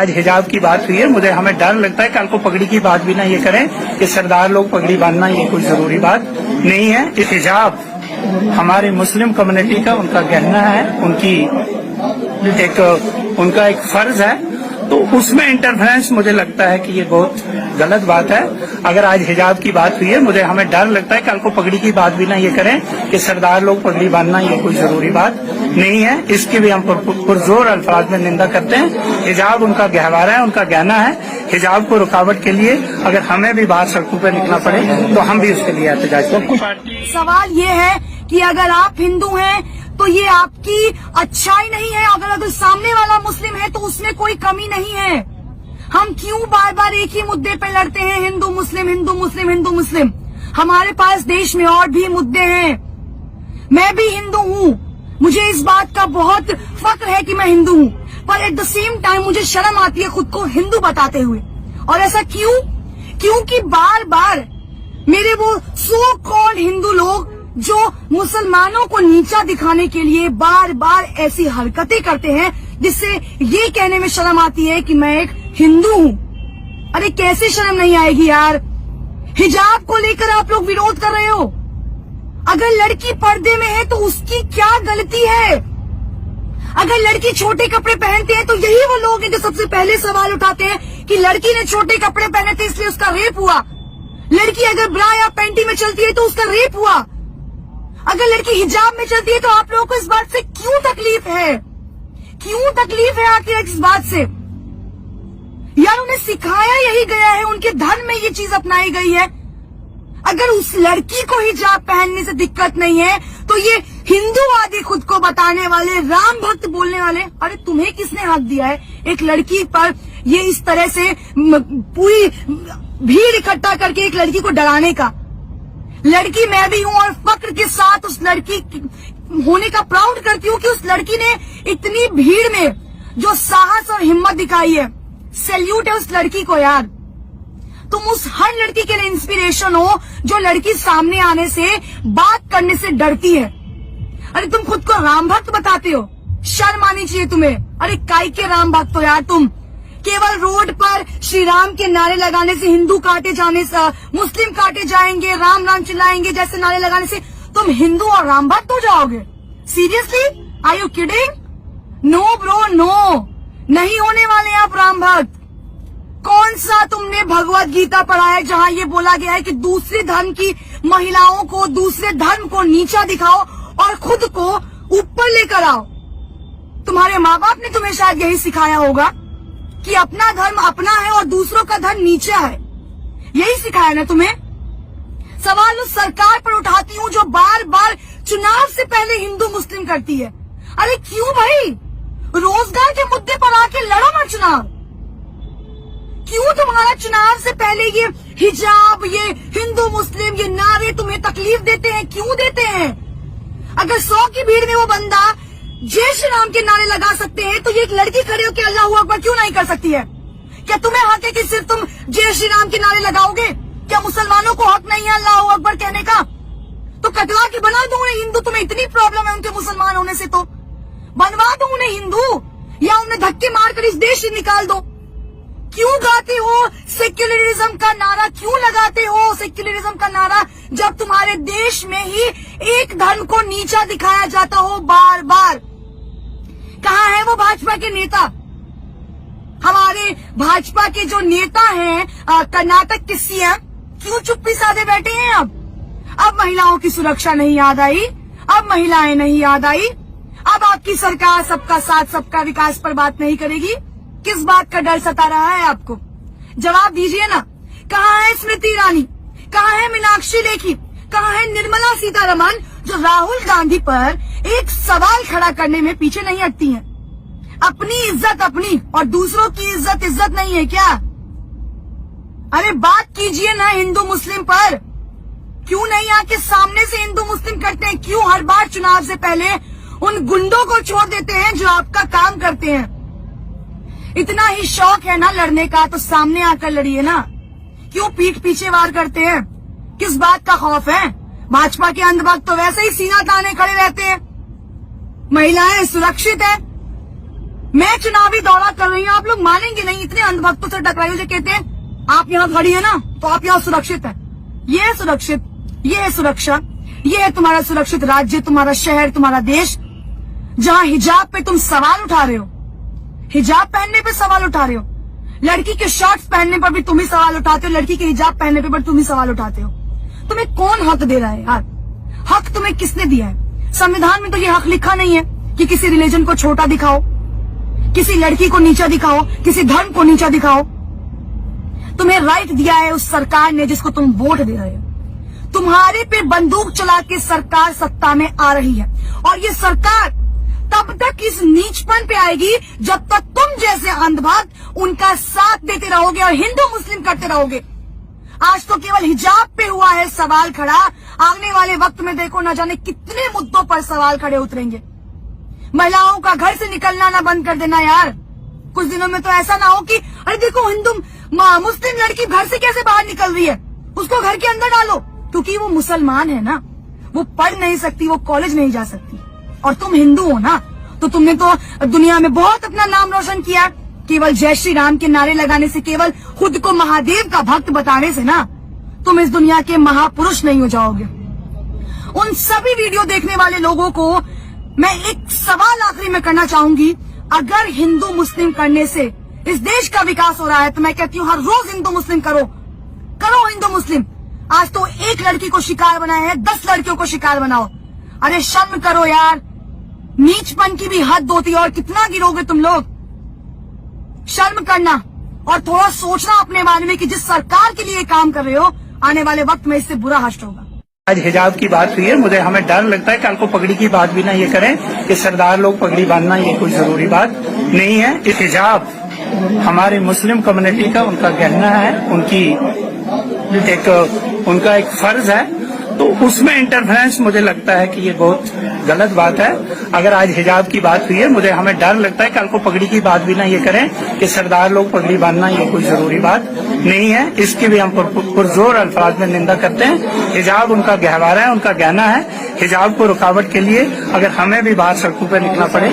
आज हिजाब की बात हुई है, मुझे हमें डर लगता है कल को पगड़ी की बात भी ना ये करें कि सरदार लोग पगड़ी बांधना ये कोई जरूरी बात नहीं है। हिजाब हमारी मुस्लिम कम्युनिटी का उनका गहना है, उनका एक फर्ज है, तो उसमें इंटरफेरेंस मुझे लगता है कि ये बहुत गलत बात है। अगर आज हिजाब की बात हुई है, मुझे हमें डर लगता है कल को पगड़ी की बात भी ना ये करें कि सरदार लोग पगड़ी बांधना ये कोई जरूरी बात नहीं है। इसकी भी हम पुरजोर अल्फाज में निंदा करते हैं। हिजाब उनका गहवारा है, उनका गहना है। हिजाब को रुकावट के लिए अगर हमें भी बाहर सड़कों पर निकलना पड़े तो हम भी उसके लिए एहतजाज करें। सवाल ये है कि अगर आप हिंदू हैं तो ये आपकी अच्छाई नहीं है, अगर सामने वाला मुस्लिम है तो उसमें कोई कमी नहीं है। हम क्यों बार बार एक ही मुद्दे पे लड़ते हैं, हिंदू मुस्लिम हिंदू मुस्लिम हिंदू मुस्लिम? हमारे पास देश में और भी मुद्दे हैं। मैं भी हिंदू हूँ, मुझे इस बात का बहुत फक्र है कि मैं हिंदू हूँ, पर एट द सेम टाइम मुझे शर्म आती है खुद को हिंदू बताते हुए। और ऐसा क्यों? क्योंकि बार बार मेरे वो सो कॉल्ड हिंदू लोग जो मुसलमानों को नीचा दिखाने के लिए बार बार ऐसी हरकतें करते हैं जिससे ये कहने में शर्म आती है कि मैं एक हिंदू हूँ। अरे कैसे शर्म नहीं आएगी यार? हिजाब को लेकर आप लोग विरोध कर रहे हो। अगर लड़की पर्दे में है तो उसकी क्या गलती है? अगर लड़की छोटे कपड़े पहनते हैं तो यही वो लोग हैं जो सबसे पहले सवाल उठाते हैं कि लड़की ने छोटे कपड़े पहने थे इसलिए उसका रेप हुआ। लड़की अगर ब्रा या पैंटी में चलती है तो उसका रेप हुआ। अगर लड़की हिजाब में चलती है तो आप लोगों को इस बात से क्यों तकलीफ है? क्यों तकलीफ है आखिर इस बात से? यार उन्हें सिखाया यही गया है, उनके धर्म में ये चीज अपनाई गई है। अगर उस लड़की को हिजाब पहनने से दिक्कत नहीं है तो ये हिंदूवादी खुद को बताने वाले, राम भक्त बोलने वाले, अरे तुम्हें किसने हक दिया है एक लड़की पर ये इस तरह से पूरी भीड़ इकट्ठा करके एक लड़की को डराने का? लड़की मैं भी हूँ और फक्र के साथ उस लड़की होने का प्राउड करती हूँ कि उस लड़की ने इतनी भीड़ में जो साहस और हिम्मत दिखाई है। सैल्यूट है उस लड़की को यार। तुम उस हर लड़की के लिए इंस्पिरेशन हो जो लड़की सामने आने से, बात करने से डरती है। अरे तुम खुद को राम भक्त बताते हो, शर्म आनी चाहिए तुम्हें। अरे काई के राम भक्त हो यार तुम? केवल रोड पर श्री राम के नारे लगाने से, हिंदू काटे जाने से, मुस्लिम काटे जाएंगे, राम राम चिल्लाएंगे जैसे नारे लगाने से तुम हिंदू और राम भक्त हो जाओगे? Seriously? Are you kidding? No bro no, नहीं होने वाले आप राम भक्त। कौन सा तुमने भगवत गीता पढ़ा है जहाँ ये बोला गया है कि दूसरे धर्म की महिलाओं को, दूसरे धर्म को नीचा दिखाओ और खुद को ऊपर लेकर आओ? तुम्हारे माँ बाप ने तुम्हें शायद यही सिखाया होगा कि अपना धर्म अपना है और दूसरों का धर्म नीचा है। यही सिखाया ना तुम्हें? सवाल उस सरकार पर उठाती हूँ जो बार बार चुनाव से पहले हिंदू मुस्लिम करती है। अरे क्यों भाई? रोजगार के मुद्दे पर आके लड़ो ना चुनाव। क्यों तुम्हारा चुनाव से पहले ये हिजाब, ये हिंदू मुस्लिम, ये नारे तुम्हें तकलीफ देते हैं? क्यों देते हैं? अगर 100 की भीड़ में वो बंदा जय श्री राम के नारे लगा सकते हैं तो ये एक लड़की खड़े होकर अल्लाह अकबर क्यों नहीं कर सकती है? क्या तुम्हें हक है कि सिर्फ तुम जय श्री राम के नारे लगाओगे? क्या मुसलमानों को हक नहीं है अल्लाह अकबर कहने का? तो कटवा के बना दो उन्हें हिंदू। तुम्हें इतनी प्रॉब्लम है उनके मुसलमान होने से तो बनवा दो उन्हें हिंदू, या उन्हें धक्के मारकर इस देश से निकाल दो। क्यों गाते हो सेक्युलरिज्म का नारा? क्यों लगाते हो सेक्युलरिज्म का नारा जब तुम्हारे देश में ही एक धर्म को नीचा दिखाया जाता हो बार बार? कहाँ है वो भाजपा के नेता? हमारे भाजपा के जो नेता हैं कर्नाटक के सीएम, क्यों चुप्पी साधे बैठे हैं? अब महिलाओं की सुरक्षा नहीं याद आई, अब महिलाएं नहीं याद आई, अब आपकी सरकार सबका साथ सबका विकास पर बात नहीं करेगी। किस बात का डर सता रहा है आपको? जवाब दीजिए ना। कहाँ है स्मृति ईरानी? कहाँ है मीनाक्षी लेखी? कहाँ है निर्मला सीतारमण जो राहुल गांधी पर एक सवाल खड़ा करने में पीछे नहीं हटती हैं? अपनी इज्जत अपनी और दूसरों की इज्जत इज्जत नहीं है क्या? अरे बात कीजिए ना हिंदू मुस्लिम पर। क्यों नहीं आके सामने से हिंदू मुस्लिम करते हैं? क्यों हर बार चुनाव से पहले उन गुंडों को छोड़ देते हैं जो आपका काम करते हैं? इतना ही शौक है ना लड़ने का तो सामने आकर लड़िए ना। क्यों पीठ पीछे वार करते हैं? किस बात का खौफ है? भाजपा के अंधभक्त तो वैसे ही सीना ताने खड़े रहते हैं। महिलाएं सुरक्षित है, मैं चुनावी दौरा कर रही हूँ, आप लोग मानेंगे नहीं, इतने अंधभक्तों से टकराई जो कहते हैं आप यहाँ खड़ी है ना तो आप यहाँ सुरक्षित है। ये है सुरक्षित, ये है सुरक्षा, ये है तुम्हारा सुरक्षित राज्य, तुम्हारा शहर, तुम्हारा देश, जहाँ हिजाब पे तुम सवाल उठा रहे हो, हिजाब पहनने पे सवाल उठा रहे हो, लड़की के शॉर्ट्स पहनने पर भी तुम ही सवाल उठाते हो, लड़की के हिजाब पहनने पर तुम ही सवाल उठाते हो। तुम्हें कौन हक दे रहा है यार? हक तुम्हें किसने दिया है? संविधान में तो ये हक लिखा नहीं है कि किसी रिलीजन को छोटा दिखाओ, किसी लड़की को नीचा दिखाओ, किसी धर्म को नीचा दिखाओ। तुम्हें राइट दिया है उस सरकार ने जिसको तुम वोट दे रहे हो। तुम्हारे पे बंदूक चला के सरकार सत्ता में आ रही है और ये सरकार तब तक इस नीचपन पे आएगी जब तक तुम जैसे अंधभक्त उनका साथ देते रहोगे और हिंदू मुस्लिम करते रहोगे। आज तो केवल हिजाब पे हुआ है सवाल खड़ा, आने वाले वक्त में देखो ना जाने कितने मुद्दों पर सवाल खड़े उतरेंगे। महिलाओं का घर से निकलना ना बंद कर देना यार। कुछ दिनों में तो ऐसा ना हो कि अरे देखो हिंदू मुस्लिम लड़की घर से कैसे बाहर निकल रही है, उसको घर के अंदर डालो, क्योंकि वो मुसलमान है ना, वो पढ़ नहीं सकती, वो कॉलेज नहीं जा सकती। और तुम हिंदू हो ना, तो तुमने तो दुनिया में बहुत अपना नाम रोशन किया। केवल जय श्री राम के नारे लगाने से, केवल खुद को महादेव का भक्त बताने से ना तुम इस दुनिया के महापुरुष नहीं हो जाओगे। उन सभी वीडियो देखने वाले लोगों को मैं एक सवाल आखिरी में करना चाहूंगी, अगर हिंदू मुस्लिम करने से इस देश का विकास हो रहा है तो मैं कहती हूँ हर रोज हिंदू मुस्लिम करो, करो हिंदू मुस्लिम। आज तो एक लड़की को शिकार बनाए हैं, 10 लड़कियों को शिकार बनाओ। अरे शर्म करो यार, नीचपन की भी हद होती है और कितना गिरोगे तुम लोग। शर्म करना और थोड़ा सोचना अपने बारे में कि जिस सरकार के लिए काम कर रहे हो आने वाले वक्त में इससे बुरा हश्र होगा। आज हिजाब की बात हुई है, मुझे हमें डर लगता है कल को पगड़ी की बात भी ना ये करें कि सरदार लोग पगड़ी बांधना ये कोई जरूरी बात नहीं है। इस हिजाब हमारे मुस्लिम कम्युनिटी का उनका गहना है, उनका एक फर्ज है, तो उसमें इंटरफेरेंस मुझे लगता है कि ये बहुत गलत बात है। अगर आज हिजाब की बात हुई है, मुझे हमें डर लगता है कल को पगड़ी की बात भी ना ये करें कि सरदार लोग पगड़ी बांधना ये कोई जरूरी बात नहीं है। इसकी भी हम पुरजोर अल्फाज में निंदा करते हैं। हिजाब उनका गहवारा है, उनका गहना है। हिजाब को रुकावट के लिए अगर हमें भी बाहर सड़कों पर निकलना पड़े